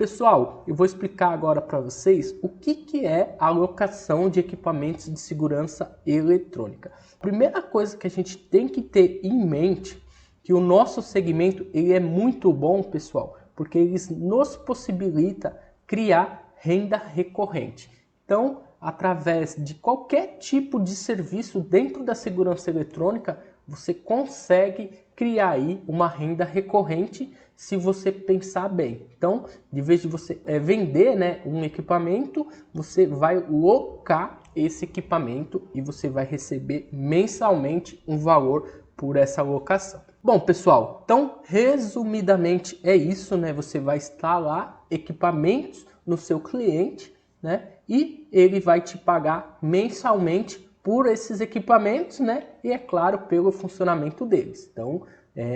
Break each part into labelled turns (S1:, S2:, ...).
S1: Pessoal, eu vou explicar agora para vocês o que é a alocação de equipamentos de segurança eletrônica. Primeira coisa que a gente tem que ter em mente que o nosso segmento ele é muito bom, pessoal, porque ele nos possibilita criar renda recorrente. Então, através de qualquer tipo de serviço dentro da segurança eletrônica, você consegue criar aí uma renda recorrente se você pensar bem. Então, de vez de você vender, né, um equipamento, você vai locar esse equipamento e você vai receber mensalmente um valor por essa locação. Bom, pessoal, então resumidamente é isso, né? Você vai instalar equipamentos no seu cliente, né? E ele vai te pagar mensalmente por esses equipamentos, né? E é claro, pelo funcionamento deles. Então,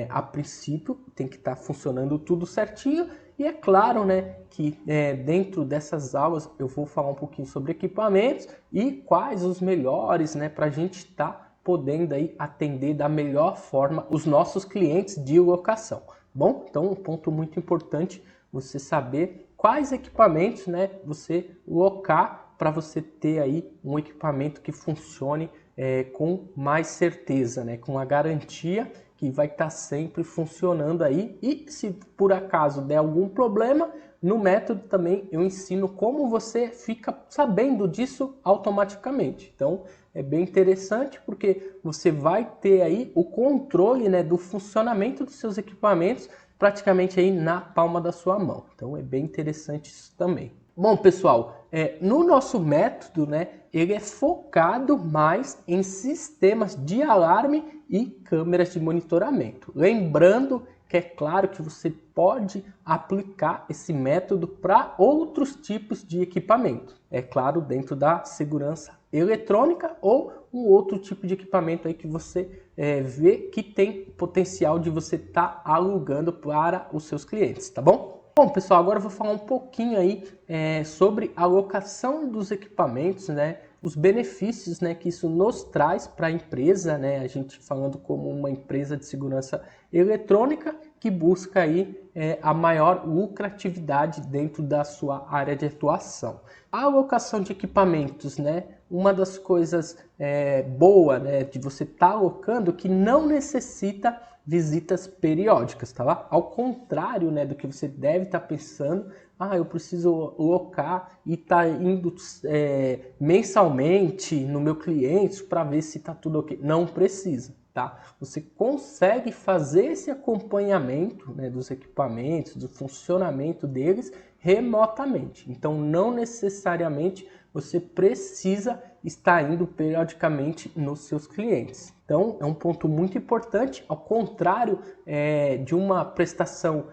S1: a princípio tem que estar funcionando tudo certinho. E é claro, né, que dentro dessas aulas eu vou falar um pouquinho sobre equipamentos e quais os melhores, né, para a gente estar podendo aí atender da melhor forma os nossos clientes de locação. Bom, então um ponto muito importante você saber quais equipamentos, né, você locar para você ter aí um equipamento que funcione com mais certeza, né, com a garantia que vai estar sempre funcionando aí. E se por acaso der algum problema, no método também eu ensino como você fica sabendo disso automaticamente. Então é bem interessante porque você vai ter aí o controle, né, do funcionamento dos seus equipamentos praticamente aí na palma da sua mão. Então é bem interessante isso também. Bom, pessoal, no nosso método, né, ele é focado mais em sistemas de alarme e câmeras de monitoramento. Lembrando que é claro que você pode aplicar esse método para outros tipos de equipamento. É claro, dentro da segurança eletrônica ou um outro tipo de equipamento aí que você vê que tem potencial de você estar alugando para os seus clientes, tá bom? Bom, pessoal, agora eu vou falar um pouquinho aí sobre a alocação dos equipamentos, né? Os benefícios, né, que isso nos traz para a empresa, né? A gente falando como uma empresa de segurança eletrônica que busca aí a maior lucratividade dentro da sua área de atuação. A alocação de equipamentos, né? Uma das coisas boa, né, de você estar alocando que não necessita visitas periódicas, tá lá? Ao contrário, né, do que você deve estar pensando, eu preciso locar e tá indo mensalmente no meu cliente para ver se tá tudo ok. Não precisa, tá? Você consegue fazer esse acompanhamento, né, dos equipamentos, do funcionamento deles remotamente. Então, não necessariamente você precisa estar indo periodicamente nos seus clientes. Então, é um ponto muito importante, ao contrário de uma prestação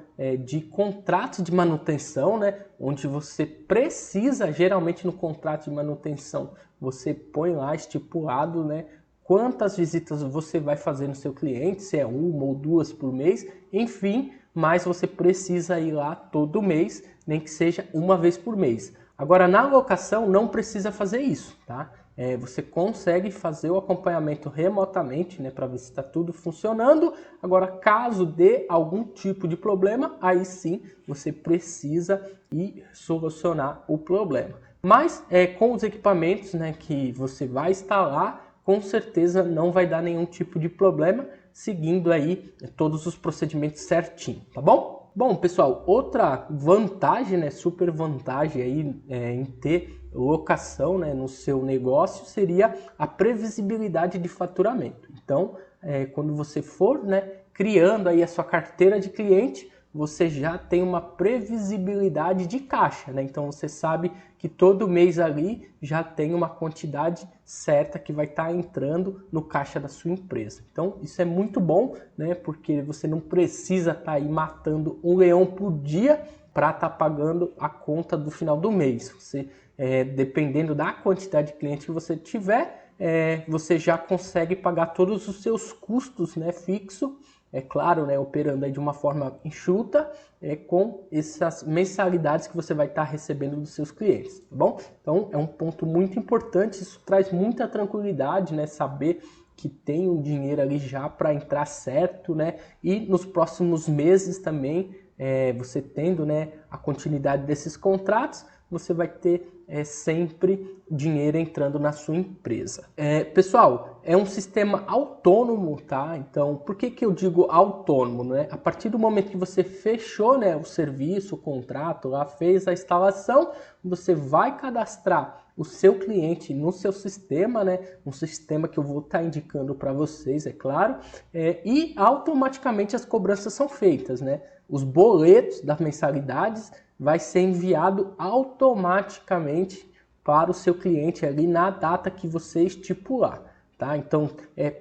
S1: de contrato de manutenção, né, onde você precisa, geralmente no contrato de manutenção, você põe lá estipulado, né, quantas visitas você vai fazer no seu cliente, se é uma ou duas por mês, enfim, mas você precisa ir lá todo mês, nem que seja uma vez por mês. Agora, na locação, não precisa fazer isso, tá? Você consegue fazer o acompanhamento remotamente, né, para ver se está tudo funcionando. Agora, caso dê algum tipo de problema, aí sim você precisa ir solucionar o problema. Mas com os equipamentos, né, que você vai instalar, com certeza não vai dar nenhum tipo de problema, seguindo aí todos os procedimentos certinho, tá bom? Bom, pessoal, outra vantagem, né, super vantagem aí em ter locação, né, no seu negócio seria a previsibilidade de faturamento. Então, quando você for, né, criando aí a sua carteira de cliente, você já tem uma previsibilidade de caixa, né? Então você sabe que todo mês ali já tem uma quantidade certa que vai estar entrando no caixa da sua empresa. Então isso é muito bom, né? Porque você não precisa estar aí matando um leão por dia para estar pagando a conta do final do mês. Você, dependendo da quantidade de clientes que você tiver, você já consegue pagar todos os seus custos, né, fixo. É claro, né, operando aí de uma forma enxuta, com essas mensalidades que você vai estar recebendo dos seus clientes, tá bom? Então é um ponto muito importante, isso traz muita tranquilidade, né, saber que tem um dinheiro ali já para entrar certo, né, e nos próximos meses também você tendo, né, a continuidade desses contratos, você vai ter sempre dinheiro entrando na sua empresa. Pessoal, é um sistema autônomo, tá? Então, por que eu digo autônomo, né? A partir do momento que você fechou, né, o serviço, o contrato, lá fez a instalação, você vai cadastrar o seu cliente no seu sistema, né? Um sistema que eu vou estar indicando para vocês, é claro, e automaticamente as cobranças são feitas, né? Os boletos das mensalidades vai ser enviado automaticamente para o seu cliente ali na data que você estipular, tá? Então,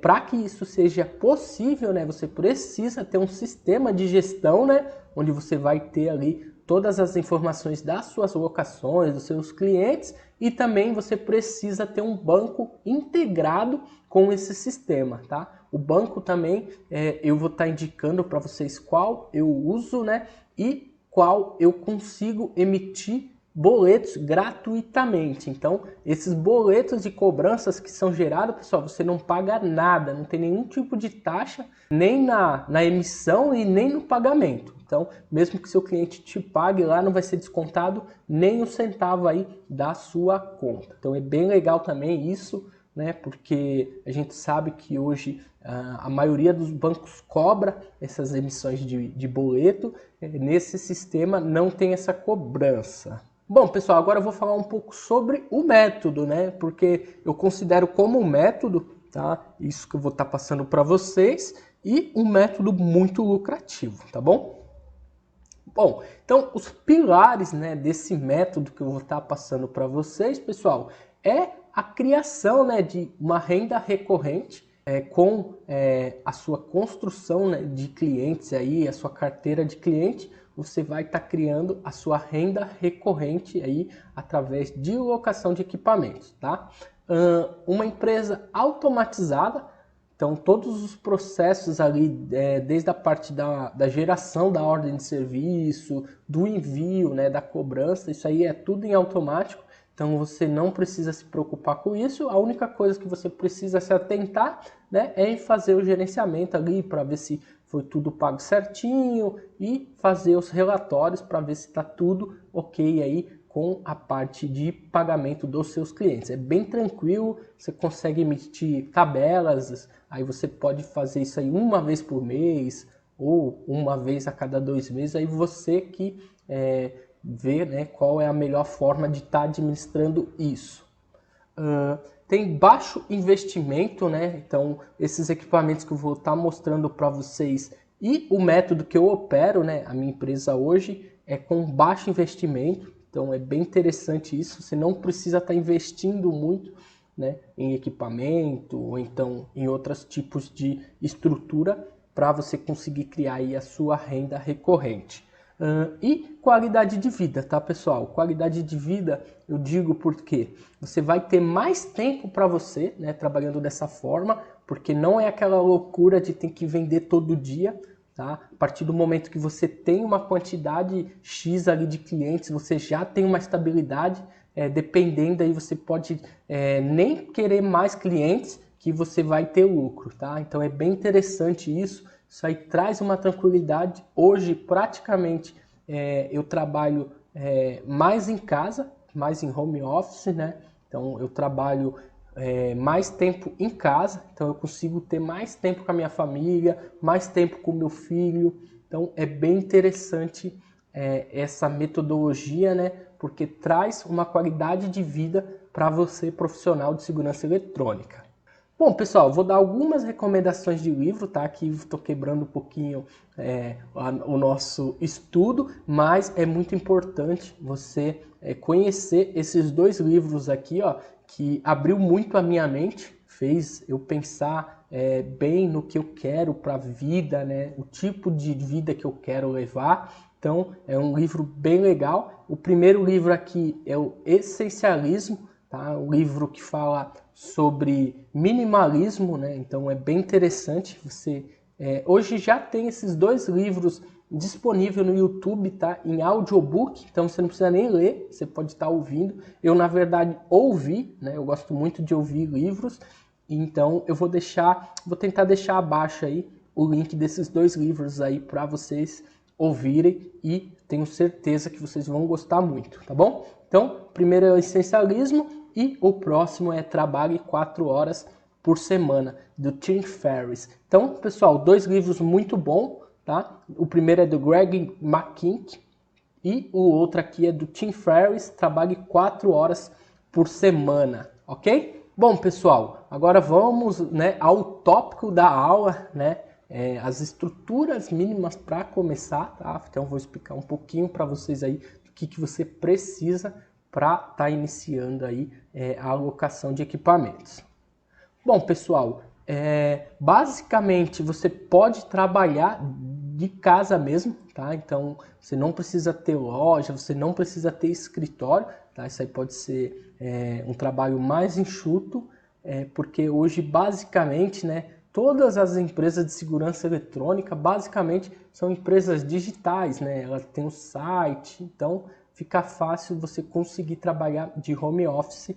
S1: para que isso seja possível, né, você precisa ter um sistema de gestão, né, onde você vai ter ali todas as informações das suas locações, dos seus clientes, e também você precisa ter um banco integrado com esse sistema, tá? O banco também, eu vou estar indicando para vocês qual eu uso, né, e qual eu consigo emitir boletos gratuitamente. Então, esses boletos de cobranças que são gerados, pessoal, você não paga nada, não tem nenhum tipo de taxa, nem na emissão e nem no pagamento. Então, mesmo que seu cliente te pague lá, não vai ser descontado nem um centavo aí da sua conta. Então, é bem legal também isso, né? Porque a gente sabe que hoje a maioria dos bancos cobra essas emissões de boleto. Nesse sistema não tem essa cobrança. Bom, pessoal, agora eu vou falar um pouco sobre o método, né? Porque eu considero como um método, tá? Isso que eu vou estar passando para vocês, e um método muito lucrativo, tá bom? Bom, então os pilares, né, desse método que eu vou estar passando para vocês, pessoal, é a criação, né, de uma renda recorrente com a sua construção, né, de clientes aí, a sua carteira de cliente. Você vai estar criando a sua renda recorrente aí através de locação de equipamentos, tá? Uma empresa automatizada. Então, todos os processos ali, desde a parte da geração da ordem de serviço, do envio, né, da cobrança, isso aí é tudo em automático. Então, você não precisa se preocupar com isso. A única coisa que você precisa se atentar, né, é em fazer o gerenciamento ali para ver se foi tudo pago certinho e fazer os relatórios para ver se está tudo ok aí com a parte de pagamento dos seus clientes. É bem tranquilo, você consegue emitir tabelas, aí você pode fazer isso aí uma vez por mês ou uma vez a cada 2 meses, aí você que vê, né, qual é a melhor forma de estar administrando isso. Tem baixo investimento, né? Então, esses equipamentos que eu vou estar mostrando para vocês e o método que eu opero, né, a minha empresa hoje, é com baixo investimento. Então, é bem interessante isso. Você não precisa estar investindo muito, né, em equipamento ou então em outros tipos de estrutura para você conseguir criar aí a sua renda recorrente. E qualidade de vida, tá, pessoal? Qualidade de vida, eu digo porque você vai ter mais tempo para você, né, trabalhando dessa forma, porque não é aquela loucura de ter que vender todo dia, tá? A partir do momento que você tem uma quantidade X ali de clientes, você já tem uma estabilidade, dependendo aí você pode nem querer mais clientes, que você vai ter lucro, tá? Então é bem interessante isso. Isso aí traz uma tranquilidade. Hoje, praticamente, eu trabalho mais em casa, mais em home office, né? Então, eu trabalho mais tempo em casa. Então, eu consigo ter mais tempo com a minha família, mais tempo com o meu filho. Então, é bem interessante essa metodologia, né? Porque traz uma qualidade de vida para você, profissional de segurança eletrônica. Bom, pessoal, vou dar algumas recomendações de livro, tá? Aqui estou quebrando um pouquinho o nosso estudo, mas é muito importante você conhecer esses 2 livros aqui, ó, que abriu muito a minha mente, fez eu pensar bem no que eu quero para a vida, né? O tipo de vida que eu quero levar. Então, é um livro bem legal. O primeiro livro aqui é o Essencialismo, tá? Um livro que fala sobre minimalismo, né? Então é bem interessante. Você hoje já tem esses 2 livros disponíveis no YouTube, tá? Em audiobook, então você não precisa nem ler, você pode estar ouvindo. Eu, na verdade, ouvi, né? Eu gosto muito de ouvir livros, então eu vou tentar deixar abaixo aí o link desses 2 livros aí para vocês ouvirem e tenho certeza que vocês vão gostar muito, tá bom? Então, primeiro é o essencialismo e o próximo é Trabalhe 4 horas por semana, do Tim Ferriss. Então, pessoal, 2 livros muito bons, tá? O primeiro é do Greg McKeown e o outro aqui é do Tim Ferriss, Trabalhe 4 horas por semana, ok? Bom, pessoal, agora vamos, né, ao tópico da aula, né? As estruturas mínimas para começar, tá? Então vou explicar um pouquinho para vocês aí do que você precisa para estar iniciando aí a alocação de equipamentos. Bom, pessoal, basicamente você pode trabalhar de casa mesmo, tá? Então você não precisa ter loja, você não precisa ter escritório, tá? Isso aí pode ser um trabalho mais enxuto, porque hoje basicamente, né, todas as empresas de segurança eletrônica basicamente são empresas digitais, né? Elas têm um site, então fica fácil você conseguir trabalhar de home office.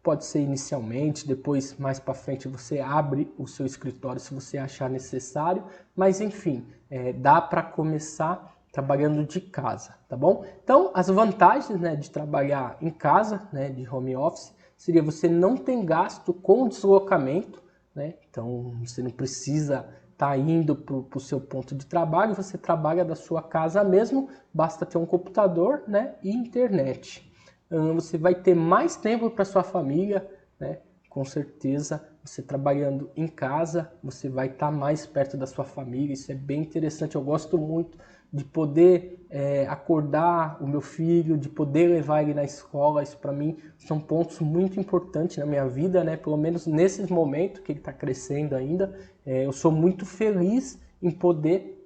S1: Pode ser inicialmente, depois mais para frente você abre o seu escritório se você achar necessário, mas enfim, dá para começar trabalhando de casa, tá bom? Então, as vantagens, né, de trabalhar em casa, né, de home office, seria você não ter gasto com deslocamento, né? Então, você não precisa estar indo para o seu ponto de trabalho, você trabalha da sua casa mesmo, basta ter um computador, né, e internet. Você vai ter mais tempo para sua família, né? Com certeza, você trabalhando em casa, você vai estar mais perto da sua família, isso é bem interessante, eu gosto muito de poder acordar o meu filho, de poder levar ele na escola, isso para mim são pontos muito importantes na minha vida, né? Pelo menos nesses momentos que ele está crescendo ainda, eu sou muito feliz em poder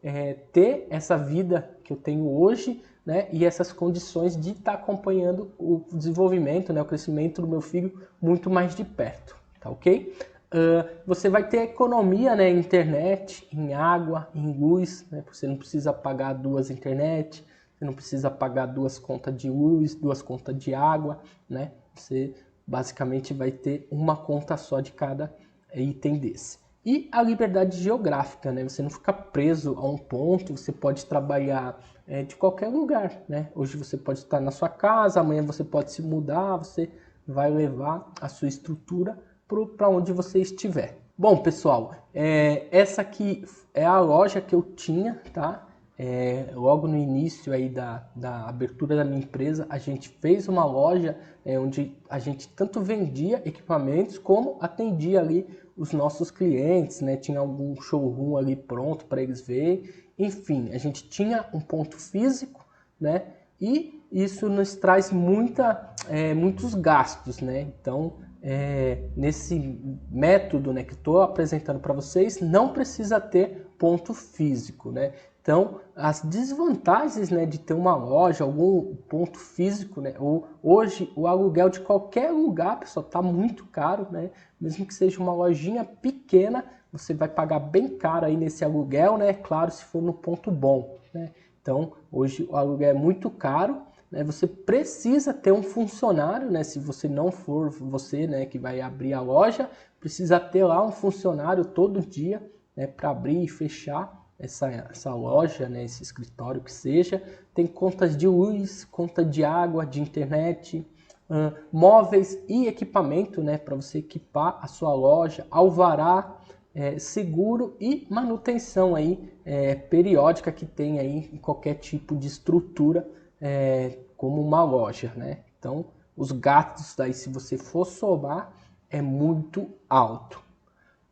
S1: ter essa vida que eu tenho hoje, né, e essas condições de estar acompanhando o desenvolvimento, né, o crescimento do meu filho muito mais de perto, tá ok? Você vai ter economia, né, em internet, em água, em luz, né, você não precisa pagar 2 internet, você não precisa pagar 2 contas de luz, 2 contas de água, né, você basicamente vai ter uma conta só de cada item desse. E a liberdade geográfica, né? Você não fica preso a um ponto, você pode trabalhar de qualquer lugar, né? Hoje você pode estar na sua casa, amanhã você pode se mudar, você vai levar a sua estrutura para onde você estiver. Bom, pessoal, essa aqui é a loja que eu tinha, tá? Logo no início aí da abertura da minha empresa, a gente fez uma loja onde a gente tanto vendia equipamentos como atendia ali os nossos clientes, né? Tinha algum showroom ali pronto para eles verem. Enfim, a gente tinha um ponto físico, né? E isso nos traz muitos gastos, né? Então, nesse método, né, que estou apresentando para vocês, não precisa ter ponto físico, né? Então, as desvantagens, né, de ter uma loja, algum ponto físico, né? Hoje, o aluguel de qualquer lugar, pessoal, está muito caro, né? Mesmo que seja uma lojinha pequena, você vai pagar bem caro aí nesse aluguel, né? Claro, se for no ponto bom, né? Então, hoje o aluguel é muito caro, né? Você precisa ter um funcionário, né? Se você não for você, né, que vai abrir a loja, precisa ter lá um funcionário todo dia, né, para abrir e fechar essa loja, né, esse escritório que seja. Tem contas de luz, conta de água, de internet, móveis e equipamento, né, para você equipar a sua loja, alvará, seguro e manutenção aí, periódica que tem aí em qualquer tipo de estrutura, como uma loja, né? Então, os gastos daí, se você for somar, é muito alto.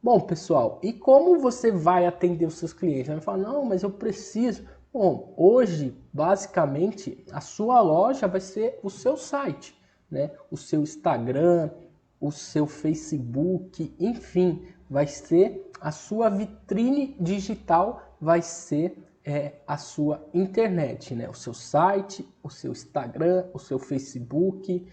S1: Bom, pessoal, e como você vai atender os seus clientes? Vai falar, não, mas eu preciso. Bom, hoje, basicamente, a sua loja vai ser o seu site, né? O seu Instagram, o seu Facebook, enfim, vai ser a sua vitrine digital, vai ser a sua internet, né? O seu site, o seu Instagram, o seu Facebook,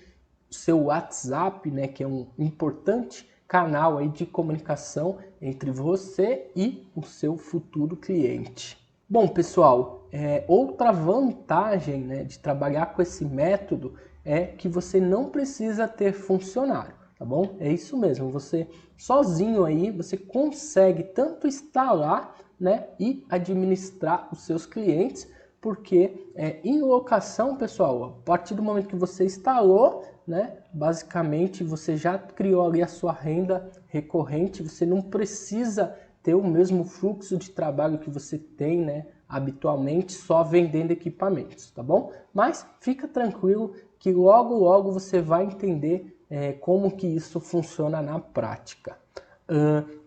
S1: o seu WhatsApp, né? Que é um importante canal aí de comunicação entre você e o seu futuro cliente. Bom, pessoal, outra vantagem, né, de trabalhar com esse método é que você não precisa ter funcionário, tá bom? É isso mesmo, você sozinho aí, você consegue tanto instalar né, e administrar os seus clientes, porque em locação, pessoal, a partir do momento que você instalou, né, basicamente você já criou ali a sua renda recorrente, você não precisa ter o mesmo fluxo de trabalho que você tem, né, habitualmente só vendendo equipamentos, tá bom? Mas fica tranquilo que logo você vai entender como que isso funciona na prática.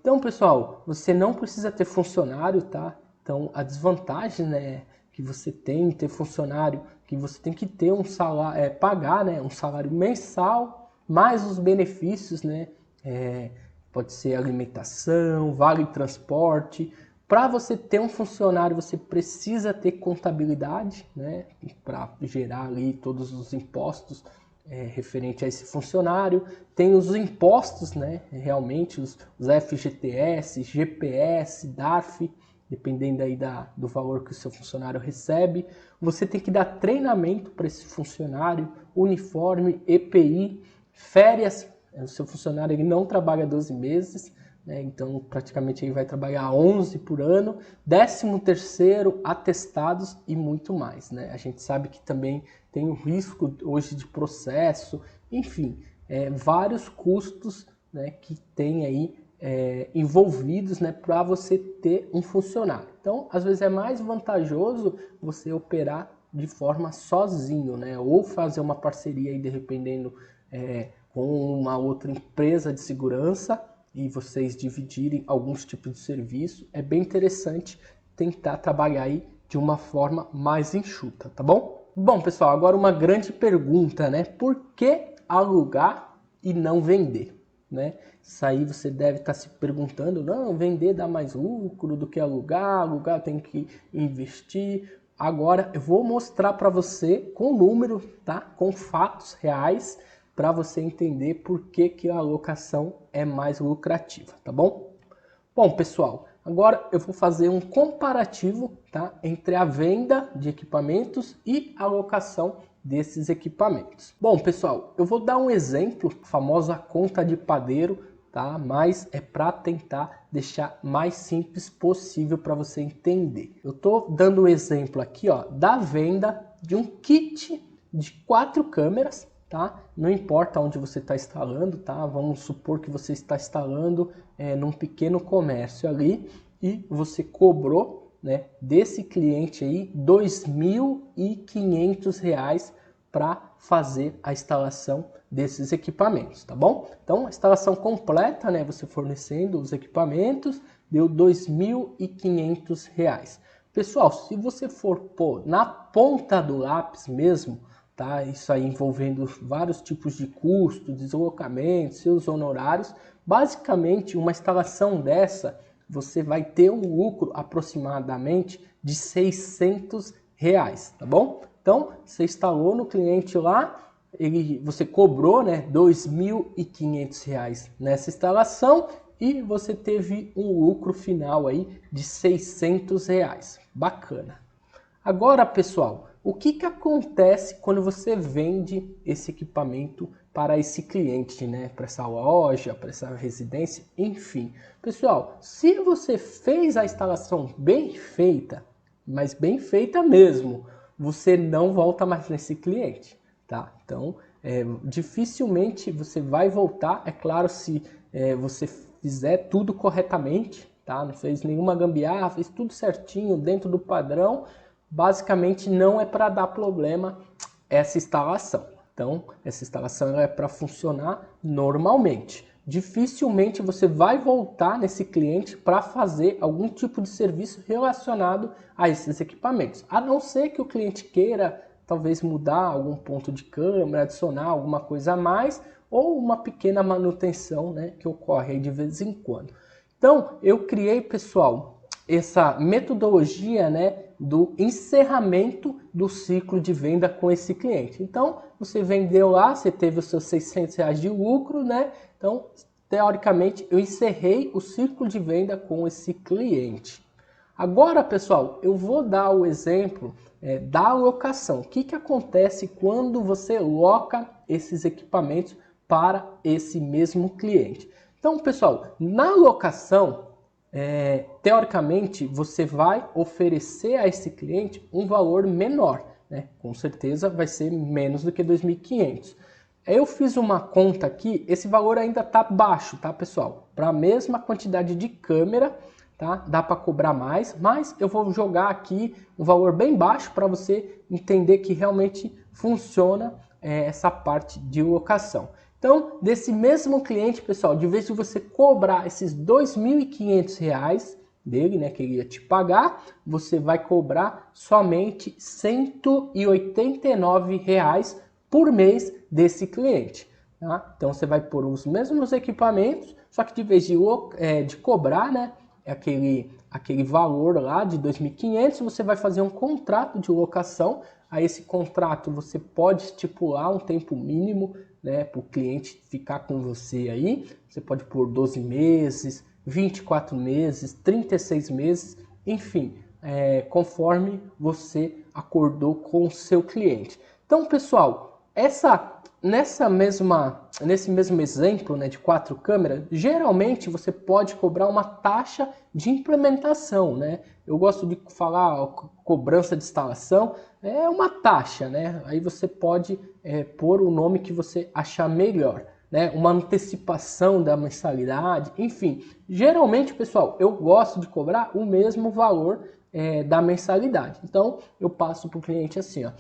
S1: Então, pessoal, você não precisa ter funcionário, tá? Então, a desvantagem, né, que você tem em ter funcionário, que você tem que ter um salário, pagar, né, um salário mensal, mais os benefícios, né? Pode ser alimentação, vale transporte. Para você ter um funcionário, você precisa ter contabilidade, né, para gerar ali todos os impostos referente a esse funcionário. Tem os impostos, né, realmente, os FGTS, GPS, DARF, dependendo aí do valor que o seu funcionário recebe. Você tem que dar treinamento para esse funcionário, uniforme, EPI, férias. O seu funcionário ele não trabalha 12 meses, né? Então praticamente ele vai trabalhar 11 por ano, 13º, atestados e muito mais, né? A gente sabe que também tem o risco hoje de processo, enfim, vários custos, né, que tem aí envolvidos, né, para você ter um funcionário. Então, às vezes é mais vantajoso você operar de forma sozinho, né, ou fazer uma parceria aí, dependendo com uma outra empresa de segurança e vocês dividirem alguns tipos de serviço. É bem interessante tentar trabalhar aí de uma forma mais enxuta, tá bom? Bom, pessoal, agora uma grande pergunta, né? Por que alugar e não vender, né? Isso aí você deve estar se perguntando, não, vender dá mais lucro do que alugar tem que investir. Agora eu vou mostrar para você com número, tá? Com fatos reais, para você entender por que a alocação é mais lucrativa, tá bom? Bom, pessoal, agora eu vou fazer um comparativo, tá, entre a venda de equipamentos e a alocação desses equipamentos. Bom, pessoal, eu vou dar um exemplo, a famosa conta de padeiro, tá? Mas é para tentar deixar mais simples possível para você entender. Eu estou dando um exemplo aqui, ó, da venda de um kit de 4 câmeras, tá? Não importa onde você está instalando, tá? Vamos supor que você está instalando num pequeno comércio ali e você cobrou, né, desse cliente aí R$ 2.500 para fazer a instalação desses equipamentos, tá bom? Então, a instalação completa, né, você fornecendo os equipamentos, deu R$ 2.500. Pessoal, se você for pôr na ponta do lápis mesmo, tá? Isso aí envolvendo vários tipos de custo, deslocamento, seus honorários. Basicamente, uma instalação dessa, você vai ter um lucro aproximadamente de R$ 600, tá bom? Então, você instalou no cliente lá, você cobrou, né, R$ 2.500 nessa instalação e você teve um lucro final aí de R$ 600. Bacana. Agora, pessoal, o que acontece quando você vende esse equipamento para esse cliente, né? Para essa loja, para essa residência, enfim. Pessoal, se você fez a instalação bem feita, mas bem feita mesmo, você não volta mais nesse cliente, tá? Então, dificilmente você vai voltar, é claro, se você fizer tudo corretamente, tá? Não fez nenhuma gambiarra, fez tudo certinho, dentro do padrão. Basicamente não é para dar problema essa instalação. Então, essa instalação é para funcionar normalmente. Dificilmente você vai voltar nesse cliente para fazer algum tipo de serviço relacionado a esses equipamentos. A não ser que o cliente queira talvez mudar algum ponto de câmera, adicionar alguma coisa a mais ou uma pequena manutenção, né, que ocorre aí de vez em quando. Então, eu criei, pessoal, essa metodologia, né, do encerramento do ciclo de venda com esse cliente. Então, você vendeu lá, você teve os seus R$ 600 de lucro, né? Então, teoricamente, eu encerrei o ciclo de venda com esse cliente. Agora, pessoal, eu vou dar o exemplo da locação. O que acontece quando você loca esses equipamentos para esse mesmo cliente? Então, pessoal, na locação, teoricamente, você vai oferecer a esse cliente um valor menor, né? Com certeza vai ser menos do que 2.500. Eu fiz uma conta aqui, esse valor ainda está baixo, tá, pessoal? Para a mesma quantidade de câmera, tá? Dá para cobrar mais, mas eu vou jogar aqui um valor bem baixo para você entender que realmente funciona essa parte de locação. Então, desse mesmo cliente, pessoal, de vez de você cobrar esses R$ 2.500 dele, né, que ele ia te pagar, você vai cobrar somente R$ 189 por mês desse cliente. Tá? Então, você vai pôr os mesmos equipamentos, só que de vez de cobrar, né, aquele valor lá de 2.500, você vai fazer um contrato de locação. A esse contrato você pode estipular um tempo mínimo, né, para o cliente ficar com você aí. Você pode pôr 12 meses, 24 meses, 36 meses, enfim, conforme você acordou com o seu cliente. Então, pessoal, nesse mesmo exemplo, né, de 4 câmeras, geralmente você pode cobrar uma taxa de implementação, né? Eu gosto de falar cobrança de instalação, é uma taxa, né? Aí você pode pôr o nome que você achar melhor, né? Uma antecipação da mensalidade, enfim. Geralmente, pessoal, eu gosto de cobrar o mesmo valor da mensalidade. Então, eu passo para o cliente assim, ó,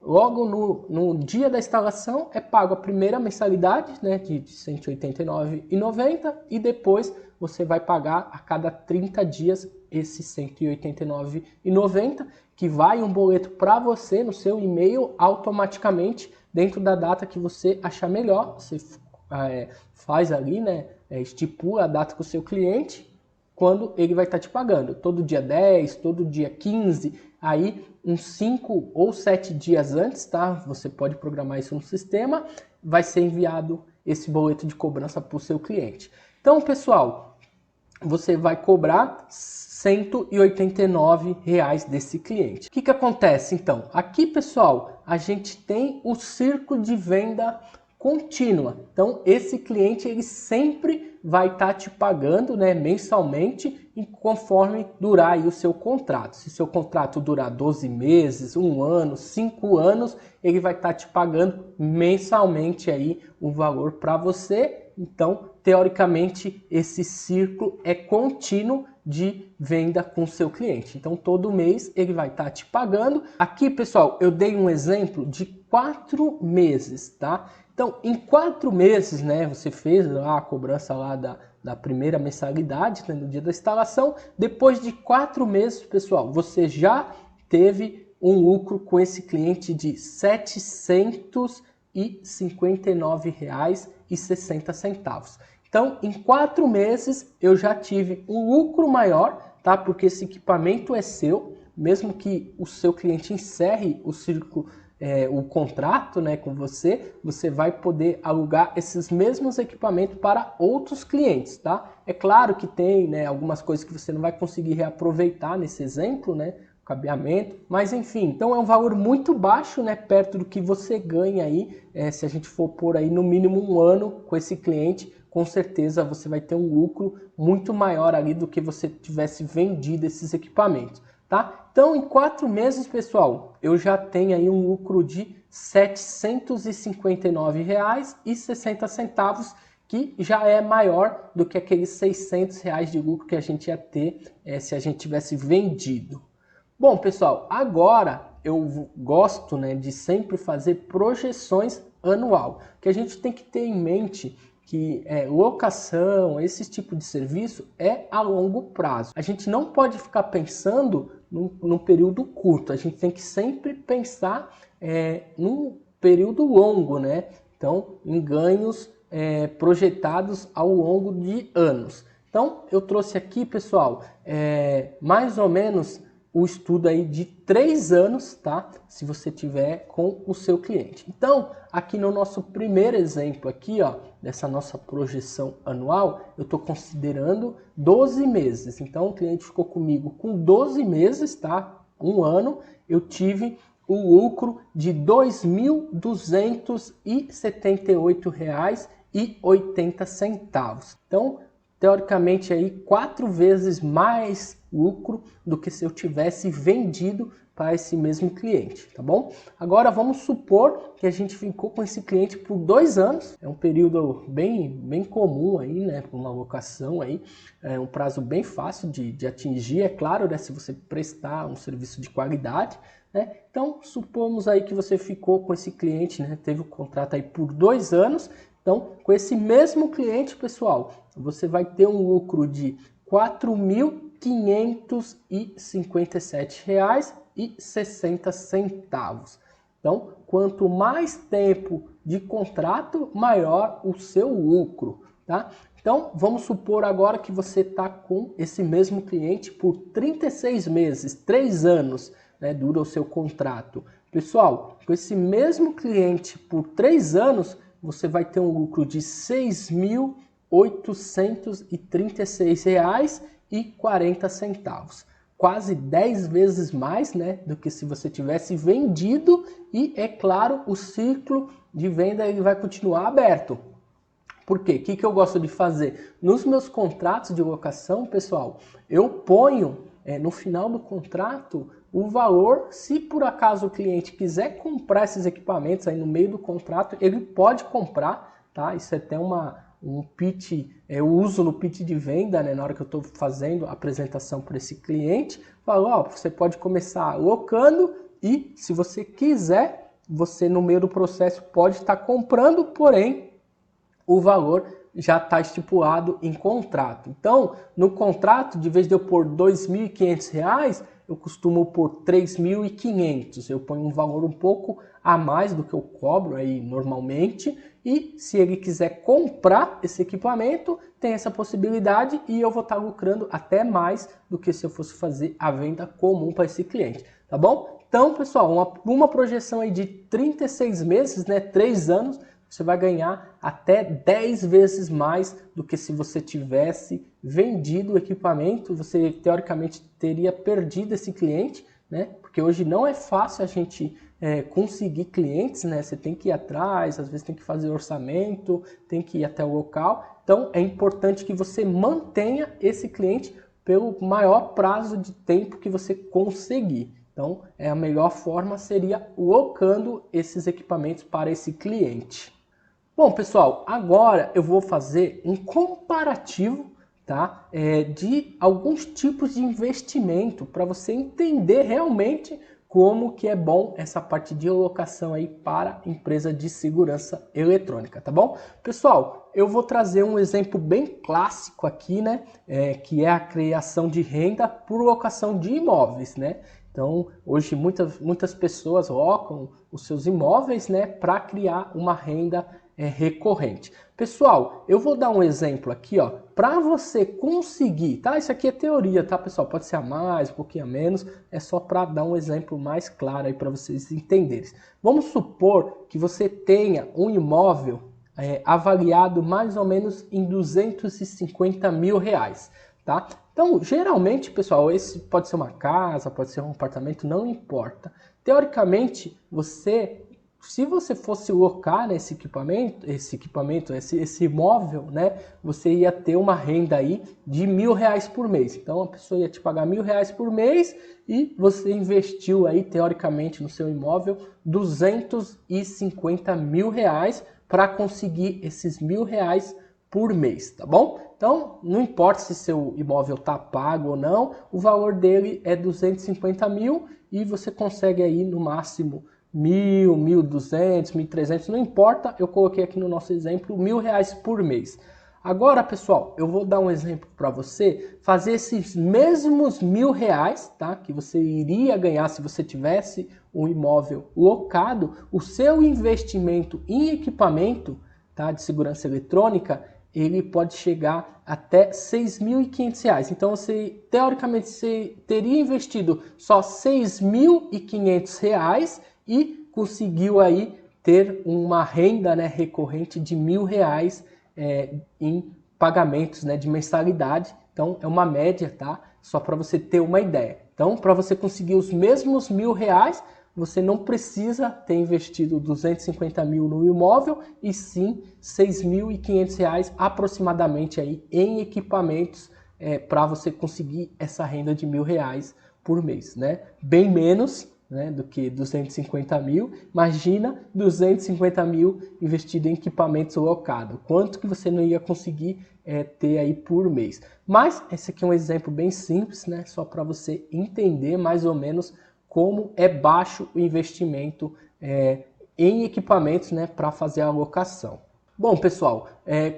S1: logo no dia da instalação é pago a primeira mensalidade, né, de R$ 189,90 e depois você vai pagar a cada 30 dias esse R$ 189,90, que vai um boleto para você no seu e-mail automaticamente dentro da data que você achar melhor. Você faz ali, né, estipula a data com o seu cliente, quando ele vai estar te pagando. Todo dia 10, todo dia 15, aí uns 5 ou 7 dias antes, tá? Você pode programar isso no sistema, vai ser enviado esse boleto de cobrança para o seu cliente. Então, pessoal, você vai cobrar R$ 189 desse cliente. O que acontece, então? Aqui, pessoal, a gente tem o ciclo de venda contínua. Então, esse cliente ele sempre vai estar te pagando, né, mensalmente, e conforme durar aí o seu contrato. Se seu contrato durar 12 meses, 1 ano, 5 anos, ele vai estar te pagando mensalmente aí um valor para você. Então, teoricamente, esse ciclo é contínuo de venda com o seu cliente. Então, todo mês ele vai estar te pagando. Aqui, pessoal, eu dei um exemplo de 4 meses, tá? Então, em 4 meses, né, você fez lá a cobrança lá da primeira mensalidade, né, no dia da instalação. Depois de 4 meses, pessoal, você já teve um lucro com esse cliente de R$ 759,60. Então, em 4 meses, eu já tive um lucro maior, tá? Porque esse equipamento é seu, mesmo que o seu cliente encerre o ciclo, o contrato, né, com você, você vai poder alugar esses mesmos equipamentos para outros clientes, tá? É claro que tem, né, algumas coisas que você não vai conseguir reaproveitar nesse exemplo, né, cabeamento, mas enfim, então é um valor muito baixo, né, perto do que você ganha aí, se a gente for por aí no mínimo 1 ano com esse cliente, com certeza você vai ter um lucro muito maior ali do que você tivesse vendido esses equipamentos. Tá? Então, em 4 meses, pessoal, eu já tenho aí um lucro de R$ 759,60, que já é maior do que aqueles R$ 600 de lucro que a gente ia ter se a gente tivesse vendido. Bom, pessoal, agora eu gosto, né, de sempre fazer projeções anual, que a gente tem que ter em mente que locação, esse tipo de serviço é a longo prazo. A gente não pode ficar pensando num período curto, a gente tem que sempre pensar num período longo, né? Então, em ganhos projetados ao longo de anos. Então, eu trouxe aqui, pessoal, mais ou menos o estudo aí de 3 anos, tá? Se você tiver com o seu cliente. Então, aqui no nosso primeiro exemplo aqui, ó, dessa nossa projeção anual, eu estou considerando 12 meses. Então, o cliente ficou comigo com 12 meses, tá? 1 ano, eu tive o lucro de R$ 2.278,80. Então, teoricamente aí 4 vezes mais lucro do que se eu tivesse vendido para esse mesmo cliente, tá bom? Agora vamos supor que a gente ficou com esse cliente por 2 anos, é um período bem comum aí, né, para uma locação aí, é um prazo bem fácil de atingir, é claro, né, se você prestar um serviço de qualidade, né? Então supomos aí que você ficou com esse cliente, né, teve o contrato aí por 2 anos, então com esse mesmo cliente, pessoal, você vai ter um lucro de R$ 4.557,60. Então, quanto mais tempo de contrato, maior o seu lucro, tá? Então, vamos supor agora que você está com esse mesmo cliente por 36 meses, 3 anos, né, dura o seu contrato. Pessoal, com esse mesmo cliente por 3 anos, você vai ter um lucro de R$ 6.836,40. Quase 10 vezes mais, né, do que se você tivesse vendido, e é claro, o ciclo de venda ele vai continuar aberto. Por quê? O que eu gosto de fazer? Nos meus contratos de locação, pessoal, eu ponho no final do contrato o valor. Se por acaso o cliente quiser comprar esses equipamentos aí no meio do contrato, ele pode comprar, tá? Isso é até um pitch, eu uso no pitch de venda, né, na hora que eu estou fazendo a apresentação para esse cliente, falo, ó, você pode começar locando e se você quiser, você no meio do processo pode estar comprando, porém o valor já está estipulado em contrato. Então, no contrato, de vez de eu pôr R$ 2.500, eu costumo pôr R$ 3.500. Eu ponho um valor um pouco a mais do que eu cobro aí normalmente. E se ele quiser comprar esse equipamento, tem essa possibilidade e eu vou estar lucrando até mais do que se eu fosse fazer a venda comum para esse cliente, tá bom? Então, pessoal, uma projeção aí de 36 meses, né, 3 anos, você vai ganhar até 10 vezes mais do que se você tivesse vendido o equipamento. Você, teoricamente, teria perdido esse cliente, né? Porque hoje não é fácil a gente conseguir clientes, né? Você tem que ir atrás, às vezes tem que fazer orçamento, tem que ir até o local. Então, é importante que você mantenha esse cliente pelo maior prazo de tempo que você conseguir. Então, a melhor forma seria locando esses equipamentos para esse cliente. Bom, pessoal, agora eu vou fazer um comparativo, tá? De alguns tipos de investimento para você entender realmente como que é bom essa parte de locação aí para empresa de segurança eletrônica, tá bom? Pessoal, eu vou trazer um exemplo bem clássico aqui, né? Que é a criação de renda por locação de imóveis, né? Então, hoje muitas pessoas locam os seus imóveis, né, para criar uma renda recorrente. Pessoal, eu vou dar um exemplo aqui, ó, para você conseguir, tá? Isso aqui é teoria, tá, pessoal? Pode ser a mais, um pouquinho a menos, é só para dar um exemplo mais claro aí para vocês entenderem. Vamos supor que você tenha um imóvel avaliado mais ou menos em R$250 mil, tá? Então, geralmente, pessoal, esse pode ser uma casa, pode ser um apartamento, não importa. Teoricamente, se você fosse locar esse imóvel, né, você ia ter uma renda aí de R$1.000 por mês. Então, a pessoa ia te pagar R$1.000 por mês e você investiu aí, teoricamente, no seu imóvel R$250 mil para conseguir esses R$1.000 por mês, tá bom? Então, não importa se seu imóvel está pago ou não, o valor dele é 250 mil e você consegue aí no máximo 1.000, 1.200, 1.300, não importa, eu coloquei aqui no nosso exemplo R$1.000 por mês. Agora, pessoal, eu vou dar um exemplo para você fazer esses mesmos R$1.000, tá? Que você iria ganhar se você tivesse um imóvel locado, o seu investimento em equipamento, tá, de segurança eletrônica, ele pode chegar até R$6.500. Então, teoricamente, você teria investido só R$6.500 e conseguiu aí ter uma renda, né, recorrente de R$1.000 em pagamentos, né, de mensalidade. Então, é uma média, tá? Só para você ter uma ideia. Então, para você conseguir os mesmos R$1.000, você não precisa ter investido 250 mil no imóvel e sim R$ 6.500 aproximadamente aí em equipamentos para você conseguir essa renda de R$ 1.000 por mês, né? Bem menos, né, do que 250 mil. Imagina 250 mil investido em equipamentos locados. Quanto que você não ia conseguir ter aí por mês? Mas esse aqui é um exemplo bem simples, né? Só para você entender mais ou menos como é baixo o investimento em equipamentos, né, para fazer a alocação. Bom, pessoal,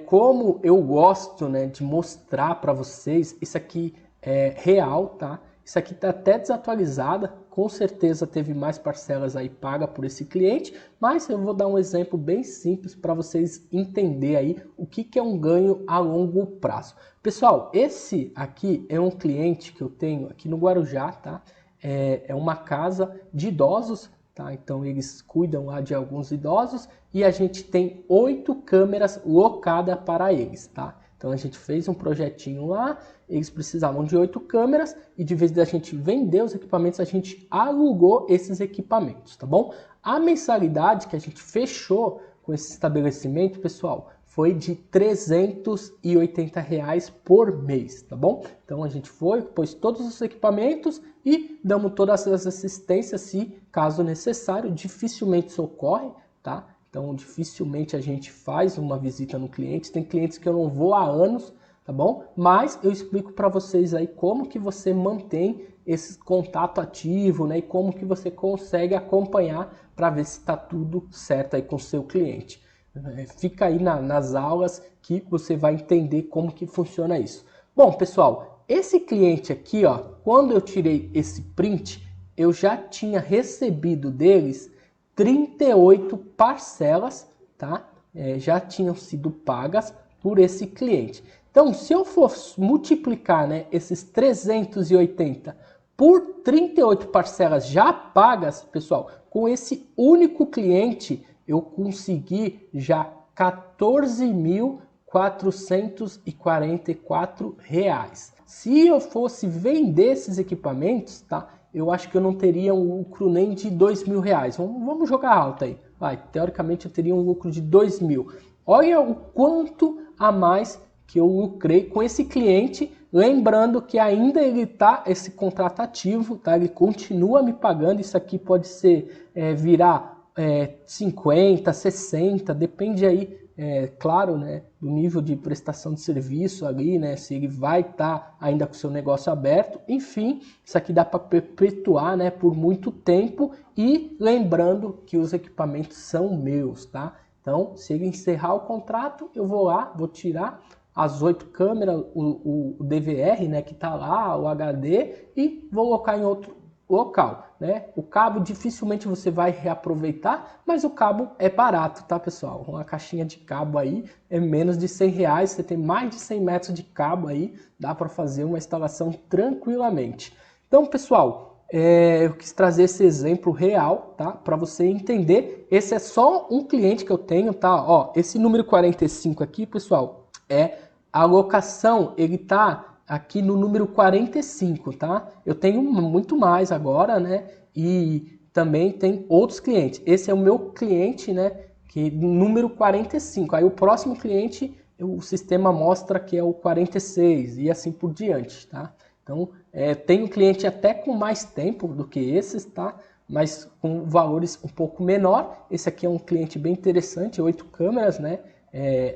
S1: como eu gosto, né, de mostrar para vocês, isso aqui é real, tá? Isso aqui está até desatualizada, com certeza teve mais parcelas aí paga por esse cliente, mas eu vou dar um exemplo bem simples para vocês entenderem aí o que é um ganho a longo prazo. Pessoal, esse aqui é um cliente que eu tenho aqui no Guarujá, tá? É uma casa de idosos, tá? Então eles cuidam lá de alguns idosos e a gente tem 8 câmeras locadas para eles, tá? Então a gente fez um projetinho lá, eles precisavam de 8 câmeras e de vez da gente vender os equipamentos, a gente alugou esses equipamentos, tá bom? A mensalidade que a gente fechou com esse estabelecimento, pessoal, foi de R$ 380 por mês, tá bom? Então a gente pôs todos os equipamentos e damos todas as assistências se caso necessário, dificilmente isso ocorre, tá? Então, dificilmente a gente faz uma visita no cliente. Tem clientes que eu não vou há anos, tá bom? Mas eu explico para vocês aí como que você mantém esse contato ativo, né? E como que você consegue acompanhar para ver se está tudo certo aí com o seu cliente. Fica aí nas aulas que você vai entender como que funciona isso. Bom, pessoal, esse cliente aqui, ó, quando eu tirei esse print, eu já tinha recebido deles 38 parcelas, tá? Já tinham sido pagas por esse cliente. Então, se eu for multiplicar, né, esses 380 por 38 parcelas já pagas, pessoal, com esse único cliente, eu consegui já R$ 14.444. Se eu fosse vender esses equipamentos, tá? Eu acho que eu não teria um lucro nem de R$ 2.000. Vamos jogar alto aí. Teoricamente eu teria um lucro de 2.000. Olha o quanto a mais que eu lucrei com esse cliente. Lembrando que ainda ele tá, esse contrato ativo, tá? Ele continua me pagando. Isso aqui pode ser virar 50, 60, depende aí, claro, né, do nível de prestação de serviço ali, né, se ele vai estar ainda com o seu negócio aberto. Enfim, isso aqui dá para perpetuar, né, por muito tempo. E lembrando que os equipamentos são meus, tá? Então, se ele encerrar o contrato, eu vou lá, vou tirar as 8 câmeras, o DVR, né, que tá lá, o HD, e vou colocar em outro local, né? O cabo dificilmente você vai reaproveitar, mas o cabo é barato, tá, pessoal? Uma caixinha de cabo aí é menos de R$ 100, você tem mais de 100 metros de cabo aí, dá para fazer uma instalação tranquilamente. Então, pessoal, eu quis trazer esse exemplo real, tá? Para você entender. Esse é só um cliente que eu tenho, tá? Ó, esse número 45 aqui, pessoal, a locação, ele tá aqui no número 45, tá? Eu tenho muito mais agora, né? E também tem outros clientes. Esse é o meu cliente, né? Que número 45. Aí o próximo cliente, o sistema mostra que é o 46 e assim por diante, tá? Então, tem um cliente até com mais tempo do que esses, tá? Mas com valores um pouco menor. Esse aqui é um cliente bem interessante, 8 câmeras, né?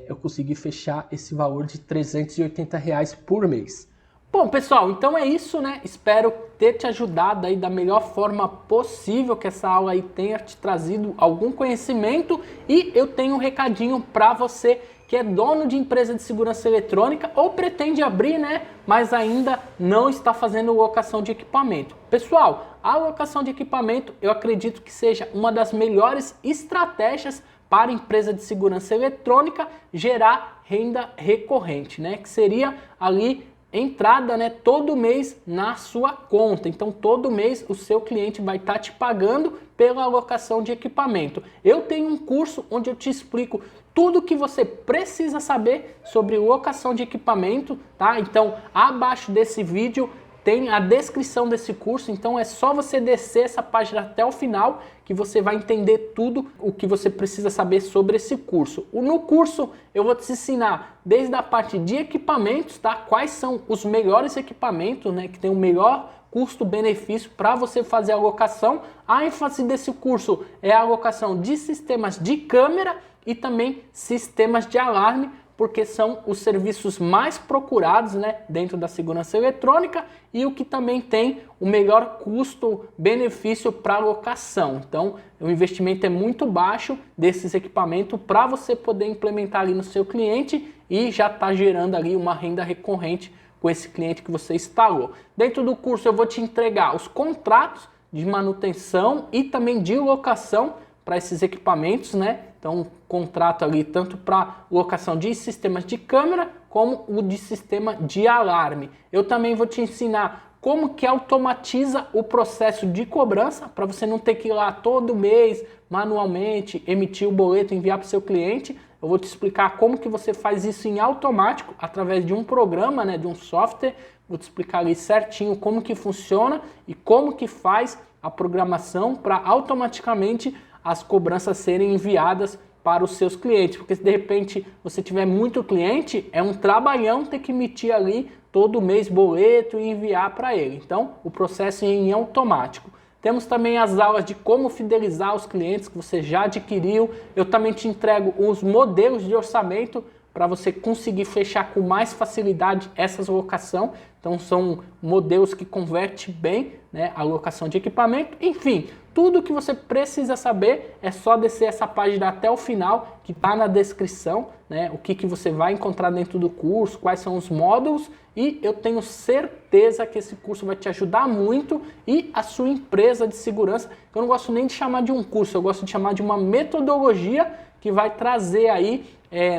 S1: Eu consegui fechar esse valor de R$ 380 por mês. Bom, pessoal, então é isso, né? Espero ter te ajudado aí da melhor forma possível, que essa aula aí tenha te trazido algum conhecimento. E eu tenho um recadinho para você que é dono de empresa de segurança eletrônica ou pretende abrir, né? Mas ainda não está fazendo locação de equipamento. Pessoal, a locação de equipamento eu acredito que seja uma das melhores estratégias para a empresa de segurança eletrônica gerar renda recorrente, né? Que seria ali entrada, né, todo mês na sua conta. Então todo mês o seu cliente vai estar te pagando pela alocação de equipamento. Eu tenho um curso onde eu te explico tudo que você precisa saber sobre locação de equipamento, tá? Então abaixo desse vídeo tem a descrição desse curso, então é só você descer essa página até o final que você vai entender tudo o que você precisa saber sobre esse curso. No curso eu vou te ensinar desde a parte de equipamentos, tá? Quais são os melhores equipamentos, né, que tem o melhor custo-benefício para você fazer a alocação. A ênfase desse curso é a alocação de sistemas de câmera e também sistemas de alarme, porque são os serviços mais procurados, né, dentro da segurança eletrônica e o que também tem o melhor custo-benefício para alocação. Então, o investimento é muito baixo desses equipamentos para você poder implementar ali no seu cliente e já está gerando ali uma renda recorrente com esse cliente que você instalou. Dentro do curso eu vou te entregar os contratos de manutenção e também de locação para esses equipamentos, né? Então, contrato ali tanto para locação de sistemas de câmera como o de sistema de alarme. Eu também vou te ensinar como que automatiza o processo de cobrança para você não ter que ir lá todo mês manualmente emitir o boleto e enviar para o seu cliente. Eu vou te explicar como que você faz isso em automático através de um programa, né, de um software. Vou te explicar ali certinho como que funciona e como que faz a programação para automaticamente as cobranças serem enviadas para os seus clientes, porque se de repente você tiver muito cliente, é um trabalhão ter que emitir ali todo mês boleto e enviar para ele. Então, o processo é em automático. Temos também as aulas de como fidelizar os clientes que você já adquiriu. Eu também te entrego os modelos de orçamento para você conseguir fechar com mais facilidade essas locações. Então são modelos que convertem bem, né, a locação de equipamento. Enfim, tudo que você precisa saber é só descer essa página até o final, que está na descrição, né, o que você vai encontrar dentro do curso, quais são os módulos, e eu tenho certeza que esse curso vai te ajudar muito e a sua empresa de segurança. Eu não gosto nem de chamar de um curso, eu gosto de chamar de uma metodologia que vai trazer aí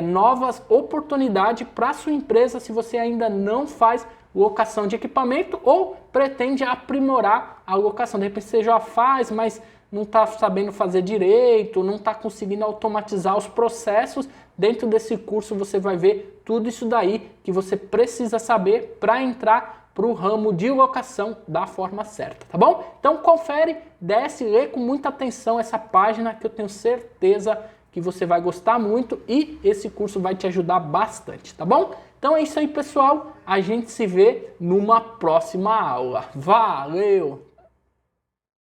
S1: novas oportunidades para a sua empresa se você ainda não faz locação de equipamento ou pretende aprimorar a locação. De repente você já faz, mas não está sabendo fazer direito, não está conseguindo automatizar os processos. Dentro desse curso você vai ver tudo isso daí que você precisa saber para entrar para o ramo de locação da forma certa, tá bom? Então confere, desce, lê com muita atenção essa página que eu tenho certeza que você vai gostar muito e esse curso vai te ajudar bastante, tá bom? Então é isso aí, pessoal. A gente se vê numa próxima aula. Valeu!